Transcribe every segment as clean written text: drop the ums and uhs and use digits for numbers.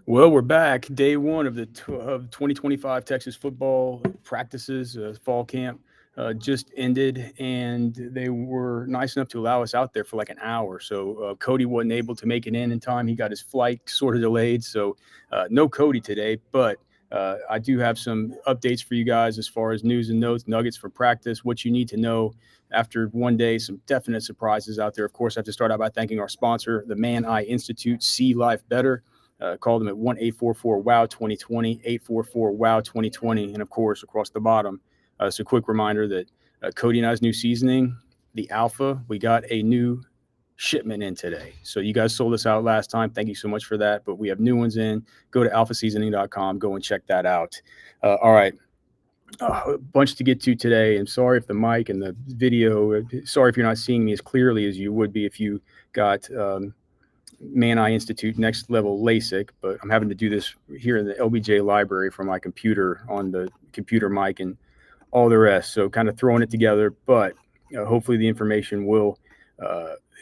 Well, we're back. Day one of of 2025 Texas football practices. Fall camp just ended, and they were nice enough to allow us out there for like an hour. So Cody wasn't able to make it in time. He got his flight sort of delayed, so no Cody today. But I do have some updates for you guys as far as news and notes, nuggets for practice, what you need to know after one day. Some definite surprises out there. Of course, I have to start out by thanking our sponsor, the Man Eye Institute. See life better. Call them at 1-844-WOW 2020, 844-WOW 2020. And of course, across the bottom, so quick reminder that Cody and I's new seasoning, the Alpha, we got a new shipment in today. So you guys sold us out last time. Thank you so much for that. But we have new ones in. Go to alphaseasoning.com. Go and check that out. All right. A bunch to get to today. And sorry if the mic and the video, sorry if you're not seeing me as clearly as you would be if you got Man Eye Institute Next Level LASIK, but I'm having to do this here in the LBJ library from my computer on the computer mic and all the rest. So kind of throwing it together, but hopefully the information will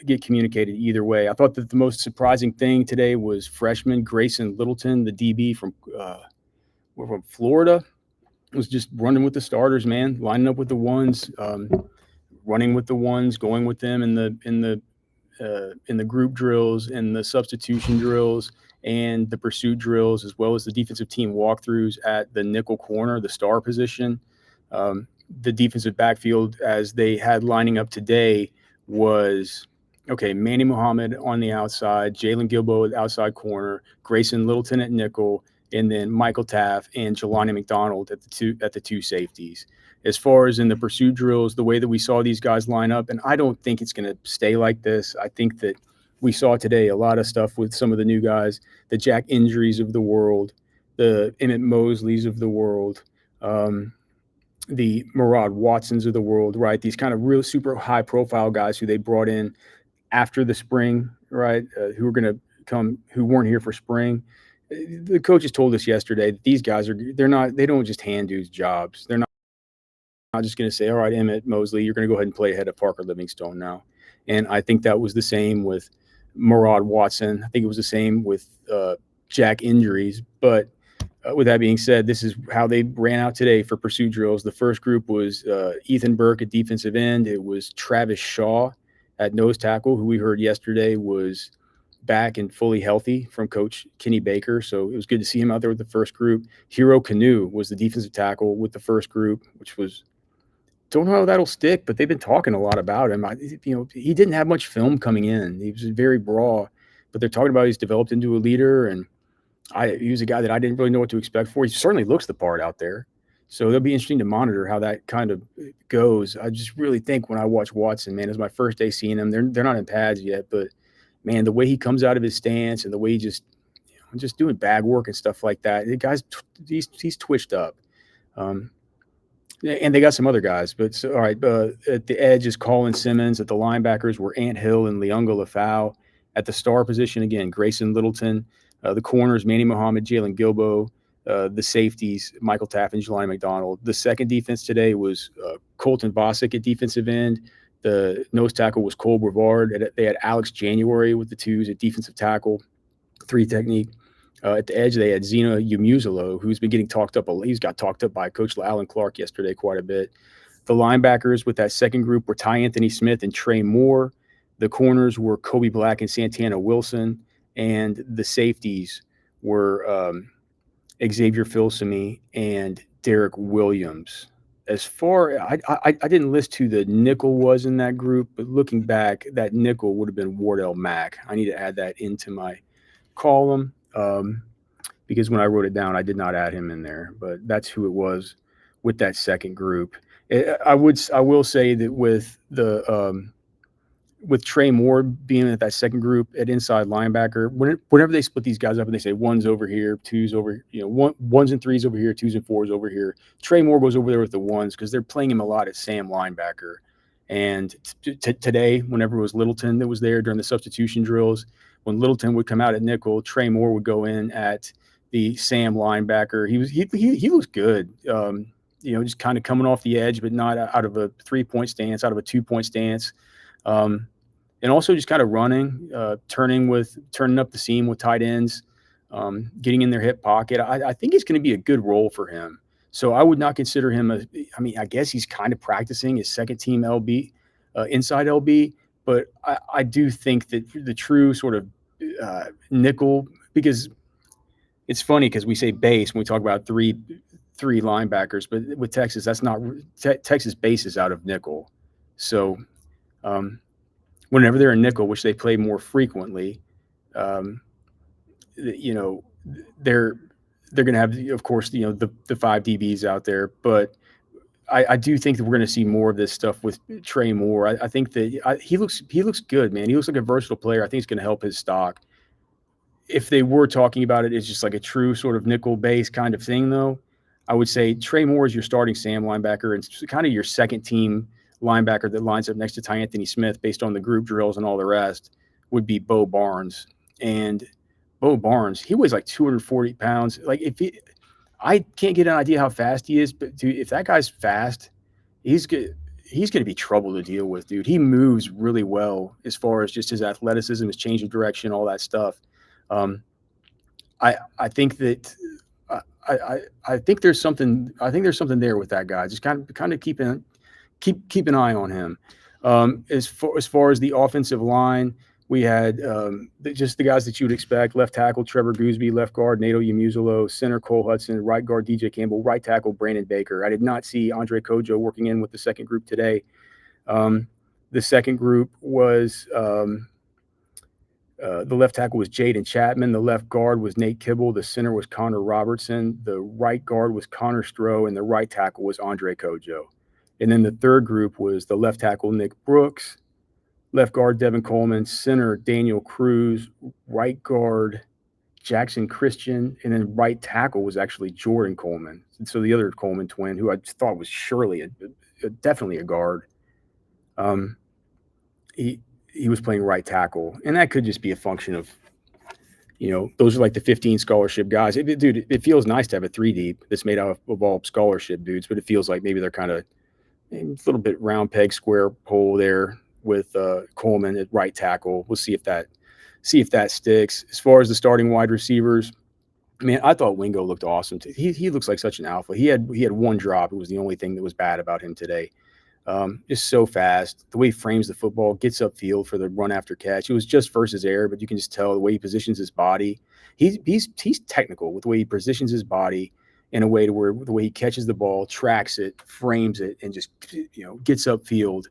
get communicated either way. I thought that the most surprising thing today was freshman Grayson Littleton, the DB from Florida, was just running with the starters, man, lining up with the ones, running with the ones, going with them in the group drills and the substitution drills and the pursuit drills, as well as the defensive team walkthroughs at the nickel corner, the star position. The defensive backfield, as they had lining up today, was okay. Manny Muhammad on the outside, Jalen Gilbo at the outside corner, Grayson Littleton at nickel, and then Michael Taff and Jelani McDonald at the two safeties. As far as in the pursuit drills, the way that we saw these guys line up, and I don't think it's going to stay like this. I think that we saw today a lot of stuff with some of the new guys, the Jack Injuries of the world, the Emmett Mosleys of the world, the Murad Watsons of the world, right? These kind of real super high profile guys who they brought in after the spring, right? Who are going to come, who weren't here for spring. The coaches told us yesterday that these guys they don't just hand dudes jobs. They're not just going to say, all right, Emmett Mosley, you're going to go ahead and play ahead of Parker Livingstone now. And I think that was the same with Murad Watson. I think it was the same with Jack Injuries. But with that being said, this is how they ran out today for pursuit drills. The first group was Ethan Burke at defensive end. It was Travis Shaw at nose tackle, who we heard yesterday was back and fully healthy from Coach Kenny Baker. So it was good to see him out there with the first group. Hero Canoe was the defensive tackle with the first group, which was, don't know how that'll stick, but they've been talking a lot about him. He didn't have much film coming in. He was very raw, but they're talking about he's developed into a leader, and he was a guy that I didn't really know what to expect for. He certainly looks the part out there. So it'll be interesting to monitor how that kind of goes. I just really think when I watch Watson, man, it was my first day seeing him. They're not in pads yet, but man, the way he comes out of his stance and the way he just doing bag work and stuff like that, the guy's he's twitched up. And they got some other guys, but so, all right. At the edge is Colin Simmons. At the linebackers were Ant Hill and Leonga Lafau. At the star position, again, Grayson Littleton. The corners, Manny Muhammad, Jalen Gilbo. The safeties, Michael Taff and Jelani McDonald. The second defense today was Colton Bosick at defensive end. The nose tackle was Cole Brevard. They had Alex January with the twos at defensive tackle, 3 technique. At the edge, they had Zena Umuzalo, who's been getting talked up. He's got talked up by Coach Alan Clark yesterday quite a bit. The linebackers with that second group were Ty Anthony Smith and Trey Moore. The corners were Kobe Black and Santana Wilson. And the safeties were Xavier Filsamy and Derek Williams. As far, I didn't list who the nickel was in that group, but looking back, that nickel would have been Wardell Mack. I need to add that into my column because when I wrote it down, I did not add him in there, but that's who it was with that second group. I will say that with Trey Moore being at that second group at inside linebacker, whenever they split these guys up and they say one's over here, two's over, ones and threes over here, twos and fours over here, Trey Moore goes over there with the ones because they're playing him a lot at Sam linebacker. And today, whenever it was Littleton that was there during the substitution drills, when Littleton would come out at nickel, Trey Moore would go in at the Sam linebacker. He was good. Just kind of coming off the edge, but not out of a 3-point stance, out of a 2-point stance. And also just kind of running, turning up the seam with tight ends. getting in their hip pocket. I think it's going to be a good role for him. So I would not consider him I mean, I guess he's kind of practicing his second team LB, inside LB, but I do think that the true sort of nickel, because it's funny because we say base when we talk about three linebackers, but with Texas, that's not Texas base is out of nickel. So um, whenever they're in nickel, which they play more frequently, um, you know, they're they're going to have, of course, the five DBs out there, but I do think that we're going to see more of this stuff with Trey Moore. I think that he looks good, man. He looks like a versatile player. I think it's going to help his stock. If they were talking about it as just like a true sort of nickel base kind of thing, though, I would say Trey Moore is your starting Sam linebacker and kind of your second team linebacker that lines up next to Ty Anthony Smith based on the group drills and all the rest would be Bo Barnes. And Bo Barnes, he weighs like 240 pounds. Like I can't get an idea how fast he is, but dude, if that guy's fast, he's good. He's going to be trouble to deal with, dude. He moves really well as far as just his athleticism, his change of direction, all that stuff. Um, I think that I think there's something there with that guy. Just kind of keep an eye on him. As far as the offensive line, we had just the guys that you would expect: left tackle Trevor Gooseby, left guard Nato Yamuzulo, center Cole Hudson, right guard DJ Campbell, right tackle Brandon Baker. I did not see Andre Kojo working in with the second group today. The second group was the left tackle was Jaden Chapman. The left guard was Nate Kibble. The center was Connor Robertson. The right guard was Connor Stroh. And the right tackle was Andre Kojo. And then the third group was the left tackle Nick Brooks, left guard Devin Coleman, center Daniel Cruz, right guard Jackson Christian, and then right tackle was actually Jordan Coleman. And so the other Coleman twin, who I thought was surely definitely a guard, he was playing right tackle, and that could just be a function of, those are like the 15 scholarship guys. Dude, it feels nice to have a three deep that's made out of all scholarship dudes, but it feels like maybe they're kind of a little bit round peg square hole there with Coleman at right tackle. We'll see if that sticks. As far as the starting wide receivers, man, I thought Wingo looked awesome. He looks like such an alpha. He had one drop. It was the only thing that was bad about him today. Just so fast. The way he frames the football, gets upfield for the run after catch. It was just versus air, but you can just tell the way he positions his body. He's technical with the way he positions his body in a way to where the way he catches the ball, tracks it, frames it, and just gets upfield.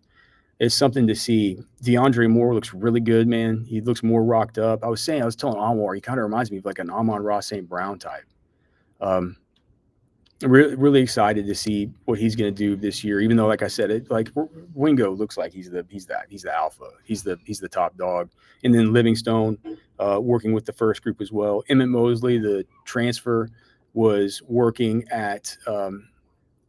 It's something to see. DeAndre Moore looks really good, man. He looks more rocked up. I was telling Anwar, he kind of reminds me of like an Amon-Ra St. Brown type. Really excited to see what he's going to do this year. Even though, like I said, Wingo looks like he's the alpha. He's the top dog. And then Livingstone, working with the first group as well. Emmett Mosley, the transfer, was working at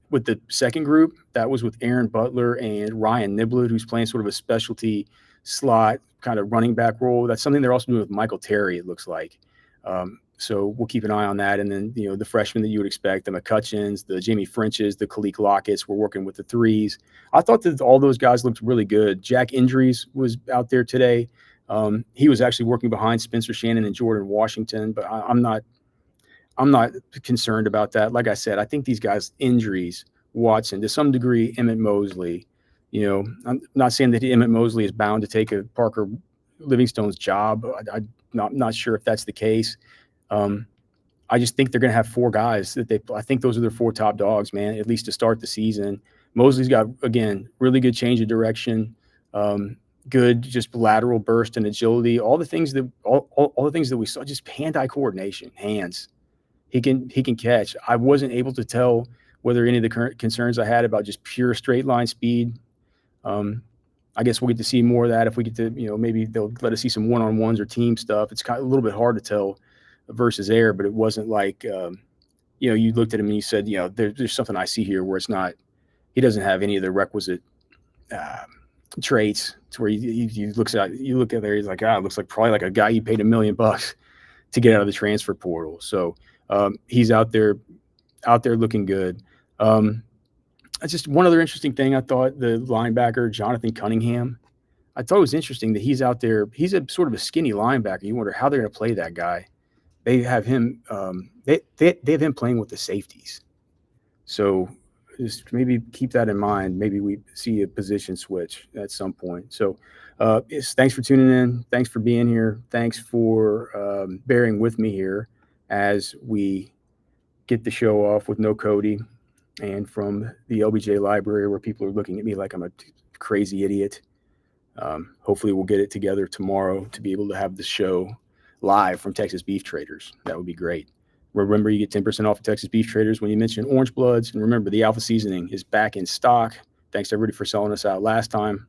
with the second group. That was with Aaron Butler and Ryan Niblett, who's playing sort of a specialty slot kind of running back role. That's something they're also doing with Michael Terry, it looks like. So we'll keep an eye on that. And then, the freshmen that you would expect, the McCutcheons, the Jamie Frenches, the Kalik Lockett's, were working with the threes. I thought that all those guys looked really good. Jack Indries was out there today. He was actually working behind Spencer Shannon and Jordan Washington, but I'm not concerned about that. Like I said, I think these guys, Indries, Watson, to some degree, Emmett Mosley, I'm not saying that Emmett Mosley is bound to take a Parker Livingstone's job. I'm not sure if that's the case. I just think they're going to have four guys I think those are their four top dogs, man, at least to start the season. Mosley's got, again, really good change of direction, good just lateral burst and agility, all the things that we saw, just hand-eye coordination, hands. He can catch. I wasn't able to tell whether any of the current concerns I had about just pure straight line speed. I guess we'll get to see more of that if we get to, maybe they'll let us see some one-on-ones or team stuff. It's kind of a little bit hard to tell versus air, but it wasn't like, you looked at him and you said, there's something I see here where it's not, he doesn't have any of the requisite traits to where you look at there, he's like, it looks like probably like a guy you paid $1 million to get out of the transfer portal. So he's out there looking good. Just one other interesting thing, I thought the linebacker, Jonathan Cunningham, I thought it was interesting that he's out there. He's a sort of a skinny linebacker. You wonder how they're going to play that guy. they have him. They have him playing with the safeties. So just maybe keep that in mind. Maybe we see a position switch at some point. So thanks for tuning in. Thanks for being here. Thanks for bearing with me here as we get the show off with no Cody and from the LBJ library where people are looking at me like I'm a crazy idiot. Hopefully, we'll get it together tomorrow to be able to have the show live from Texas Beef Traders. That would be great. Remember, you get 10% off of Texas Beef Traders when you mention Orange Bloods. And remember, the Alpha Seasoning is back in stock. Thanks to everybody for selling us out last time.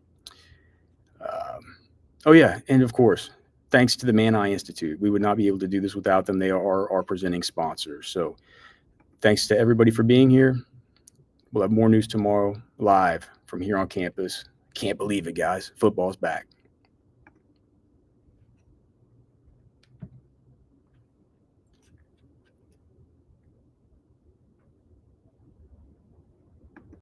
Oh, yeah. And of course, thanks to the Man Eye Institute. We would not be able to do this without them. They are our presenting sponsors. So thanks to everybody for being here. We'll have more news tomorrow live from here on campus. Can't believe it, guys. Football's back.